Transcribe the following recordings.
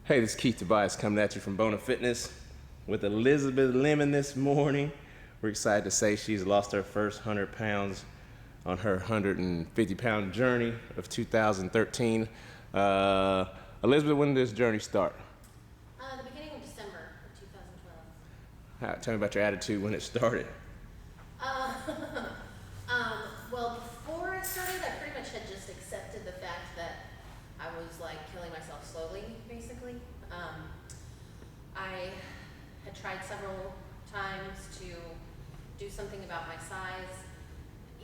Hey, this is Keith Tobias coming at you from BONA Fitness with Elizabeth Lemon this morning. We're excited to say she's lost her first 100 pounds on her 150-pound journey of 2013. Elizabeth, when did this journey start? The beginning of December of 2012. Tell me about your attitude when it started. Well, before I started, I pretty much had just accepted the fact that I was like killing myself slowly, basically. I had tried several times to do something about my size.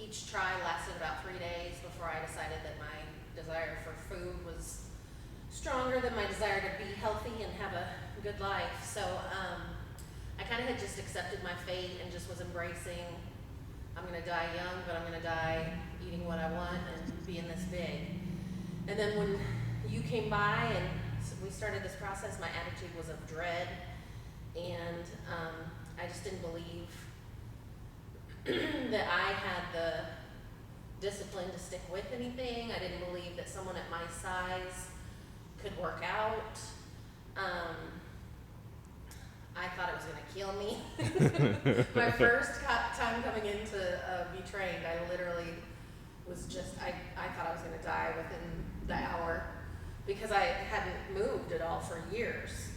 Each try lasted about 3 days before I decided that my desire for food was stronger than my desire to be healthy and have a good life. So I kind of had just accepted my fate and just was embracing, I'm gonna die young, but I'm gonna die eating what I want and being this big. And then when you came by and we started this process, my attitude was of dread, and I just didn't believe that I had the discipline to stick with anything. I didn't believe that someone at my size could work out. I thought it was going to kill me. My first time coming in to be trained, I literally was just, I thought I was going to die within the hour because I hadn't moved at all for years.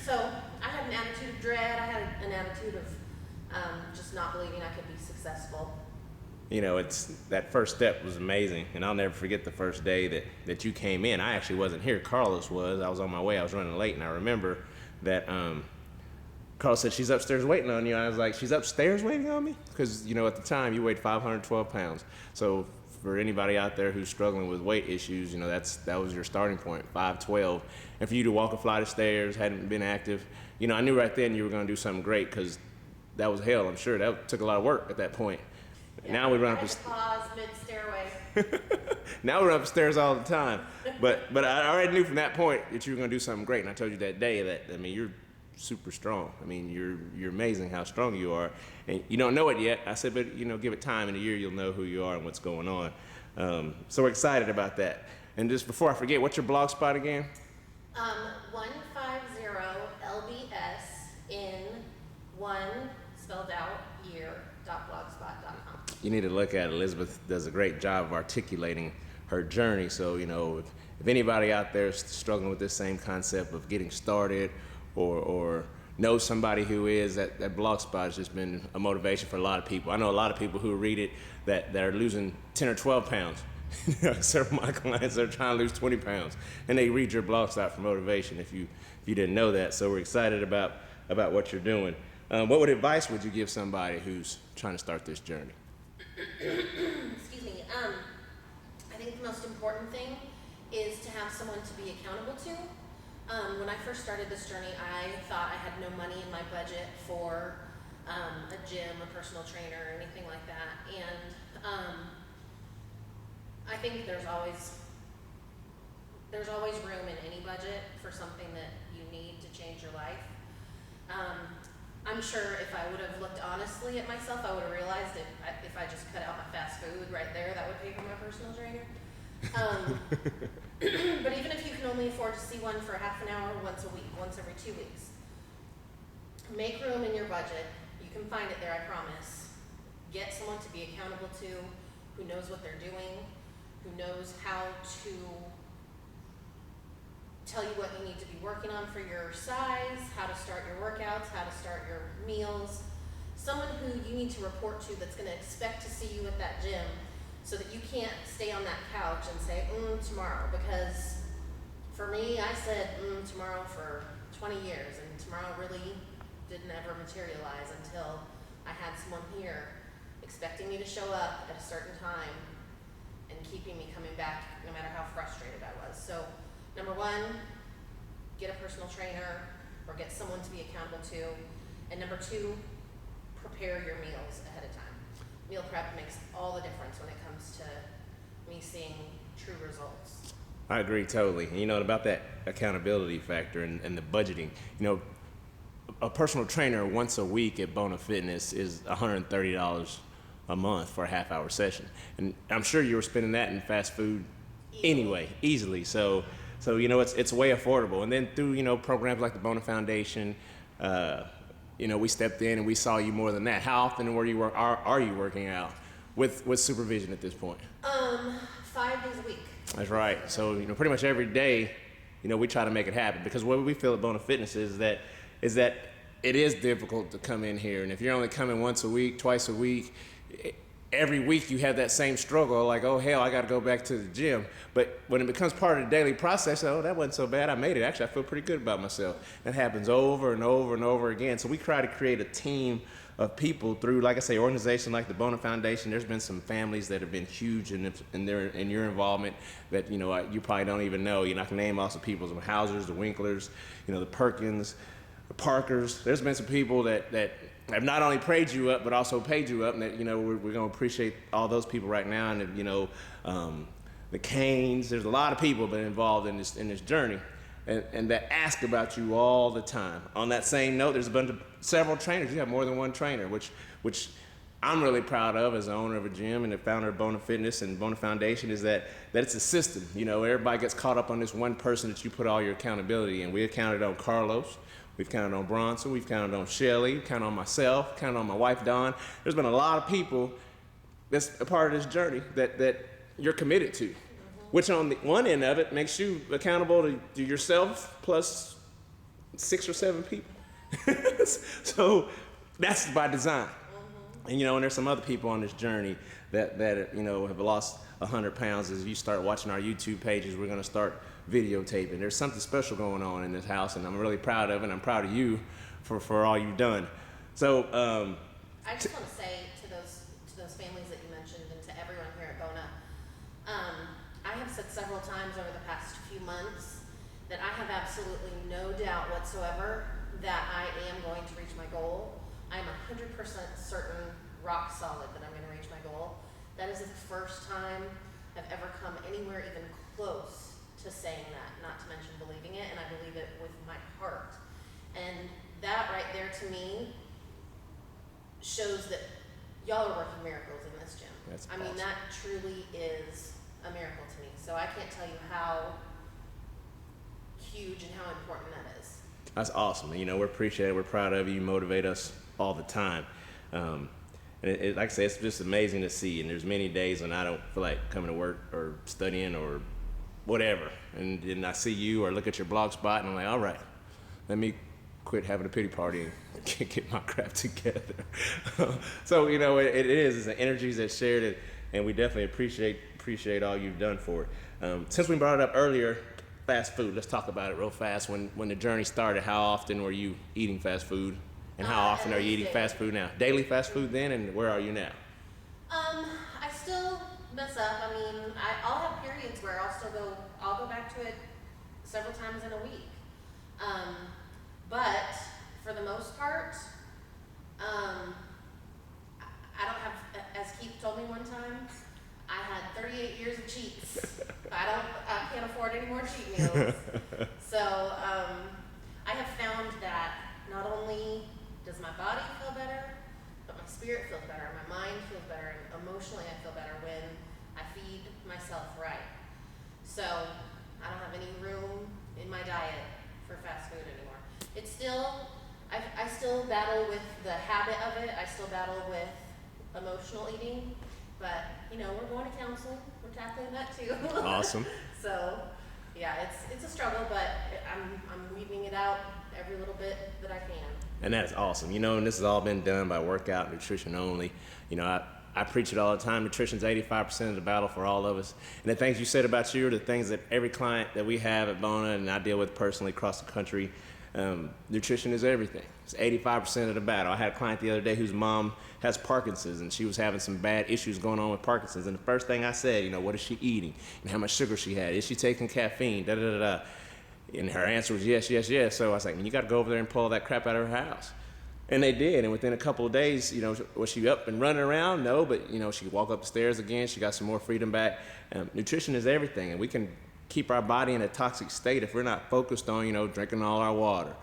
So I had an attitude of dread. I had an attitude of just not believing I could be successful. You know, it's that first step was amazing, and I'll never forget the first day that you came in. I actually wasn't here. Carlos was. I was on my way. I was running late, and I remember that Carlos said, she's upstairs waiting on you. I was like, she's upstairs waiting on me? Because, you know, at the time, you weighed 512 pounds. So for anybody out there who's struggling with weight issues, you know, that was your starting point, 512. And for you to walk a flight of stairs, hadn't been active, you know, I knew right then you were going to do something great, because that was hell, I'm sure. That took a lot of work at that point. Yeah, now we run I up had to pause mid-stairway. Now we're upstairs all the time. But I already knew from that point that you were going to do something great. And I told you that day that, I mean, you're super strong. I mean, you're amazing how strong you are. And you don't know it yet. I said, but, you know, give it time. In a year, you'll know who you are and what's going on. So we're excited about that. And just before I forget, what's your blog spot again? 150 LBS in one spelled out year.blogspot.com. You need to look at it. Elizabeth does a great job of articulating her journey. So, you know, if anybody out there is struggling with this same concept of getting started, or knows somebody who is, that Blogspot has just been a motivation for a lot of people. I know a lot of people who read it that are losing 10 or 12 pounds. Several of my clients are trying to lose 20 pounds, and they read your Blogspot for motivation if you didn't know that. So we're excited about what you're doing. What advice would you give somebody who's trying to start this journey? Excuse me. I think the most important thing is to have someone to be accountable to. When I first started this journey, I thought I had no money in my budget for a gym, a personal trainer, or anything like that. And I think there's always room in any budget for something that you need to change your life. I'm sure if I would have looked honestly at myself, I would have realized if I just cut out my fast food right there, that would pay for my personal trainer. But even if you can only afford to see one for half an hour once a week, once every 2 weeks, make room in your budget. You can find it there, I promise. Get someone to be accountable to, who knows what they're doing, who knows how to tell you what you need to be working on for your size, how to start your workouts, how to start your meals. Someone who you need to report to that's going to expect to see you at that gym, so that you can't stay on that couch and say, tomorrow. Because for me, I said tomorrow for 20 years, and tomorrow really didn't ever materialize until I had someone here expecting me to show up at a certain time and keeping me coming back no matter how frustrated I was. So number one, get a personal trainer or get someone to be accountable to. And number two, prepare your meals ahead of time. Meal prep makes all the difference when it comes to me seeing true results. I agree totally. You know, about that accountability factor and the budgeting, you know, a personal trainer once a week at BONA Fitness is $130 a month for a half-hour session. And I'm sure you were spending that in fast food anyway, easily. So So it's way affordable. And then through programs like the BONA Foundation, we stepped in and we saw you more than that. How often are you working out with supervision at this point? 5 days a week. That's right. So pretty much every day, we try to make it happen, because what we feel at BONA Fitness is that it is difficult to come in here, and if you're only coming once a week, twice a week, every week you have that same struggle, like, oh hell, I got to go back to the gym. But when it becomes part of the daily process, oh, that wasn't so bad, I made it. Actually, I feel pretty good about myself. That happens over and over and over again. So we try to create a team of people through, like I say, organizations like the BONA Foundation. There's been some families that have been huge in your involvement that you probably don't even know. I can name also people, the Hausers, the Winklers, the Perkins, the Parkers. There's been some people that have not only prayed you up but also paid you up, and that we're going to appreciate all those people right now. And the Canes. There's a lot of people that are involved in this journey. And that ask about you all the time. On that same note, there's several trainers. You have more than one trainer, which I'm really proud of as the owner of a gym and the founder of BONA Fitness and BONA Foundation, is that it's a system. Everybody gets caught up on this one person that you put all your accountability in. We have counted on Carlos. We've counted on Bronson. We've counted on Shelly. We've counted on myself. Counted on my wife, Dawn. There's been a lot of people that's a part of this journey that you're committed to. Which on the one end of it makes you accountable to yourself plus 6 or 7 people. So that's by design. And and there's some other people on this journey that have lost 100 pounds. As you start watching our YouTube pages, we're going to start videotaping. There's something special going on in this house, and I'm really proud of it. And I'm proud of you for all you've done. So I just want to say to those families that you mentioned, and to everyone here at BONA, I have said several times over the past few months that I have absolutely no doubt whatsoever that I am going to reach my goal. I'm 100% certain, rock solid, that I'm going to reach my goal. That is the first time I've ever come anywhere even close to saying that, not to mention believing it, and I believe it with my heart. And that right there to me shows that y'all are working miracles in this gym. That's I mean, awesome. that truly is a miracle to me. So I can't tell you how huge and how important that is. That's awesome. We appreciate it. We're proud of you. You motivate us all the time. And like I say, it's just amazing to see. And there's many days when I don't feel like coming to work or studying or whatever. And then I see you or look at your blog spot and I'm like, all right, let me quit having a pity party and get my crap together. So, it is. It's the energies that's shared, and we definitely appreciate all you've done for it. Since we brought it up earlier, fast food, let's talk about it real fast. When the journey started, how often were you eating fast food? And how often are you eating fast food now? Daily fast food then, and where are you now? I still mess up. I mean, I'll have periods where I'll go back to it several times in a week. But for the most part, I don't have, as Keith told me one time, I had 38 years of cheats. I can't afford any more cheat meals. So I have found that not only does my body feel better, but my spirit feels better, my mind feels better, and emotionally I feel better when I feed myself right. So I don't have any room in my diet for fast food anymore. It's still, I still battle with the habit of it. I still battle with emotional eating, but we're going to counseling. We're tackling that too. Awesome. So yeah, it's a struggle, but I'm weeding it out every little bit that I can. And that's awesome. And this has all been done by workout nutrition only. I preach it all the time. Nutrition's 85% of the battle for all of us. And the things you said about you are the things that every client that we have at BONA and I deal with personally across the country, nutrition is everything. It's 85% of the battle. I had a client the other day whose mom has Parkinson's, and she was having some bad issues going on with Parkinson's. And the first thing I said, what is she eating and how much sugar she had? Is she taking caffeine? Da da da da. And her answer was yes, yes, yes. So I was like, you got to go over there and pull all that crap out of her house. And they did. And within a couple of days, was she up and running around? No, but, she could walk up the stairs again. She got some more freedom back. Nutrition is everything. And we can keep our body in a toxic state if we're not focused on, drinking all our water,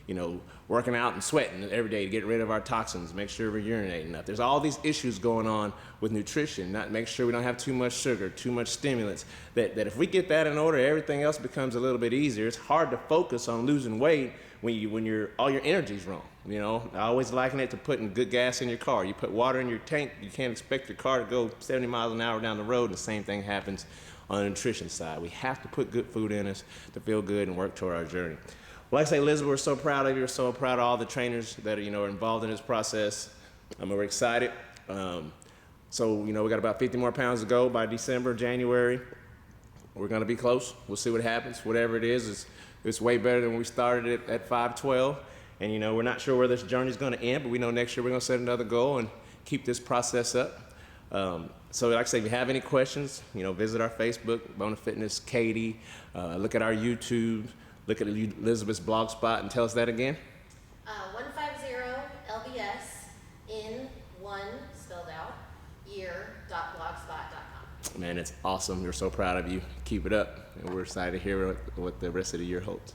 You know, working out and sweating every day to get rid of our toxins, make sure we're urinating enough. There's all these issues going on with nutrition, not make sure we don't have too much sugar, too much stimulants, that if we get that in order, everything else becomes a little bit easier. It's hard to focus on losing weight when you're all your energy's wrong. You know, I always liken it to putting good gas in your car. You put water in your tank, you can't expect your car to go 70 miles an hour down the road, and the same thing happens on the nutrition side. We have to put good food in us to feel good and work toward our journey. Like I say, Elizabeth, we're so proud of you. We're so proud of all the trainers that are involved in this process. We're excited. So, we got about 50 more pounds to go by December, January. We're going to be close. We'll see what happens. Whatever it is, it's way better than when we started it at 512. And, we're not sure where this journey is going to end, but we know next year we're going to set another goal and keep this process up. So like I say, if you have any questions, visit our Facebook, BONA Fitness Katie, look at our YouTube, look at Elizabeth's blog spot, and tell us that again. 150 LBS in one spelled out year.blogspot.com. Man, it's awesome. We're so proud of you. Keep it up, and we're excited to hear what the rest of the year holds.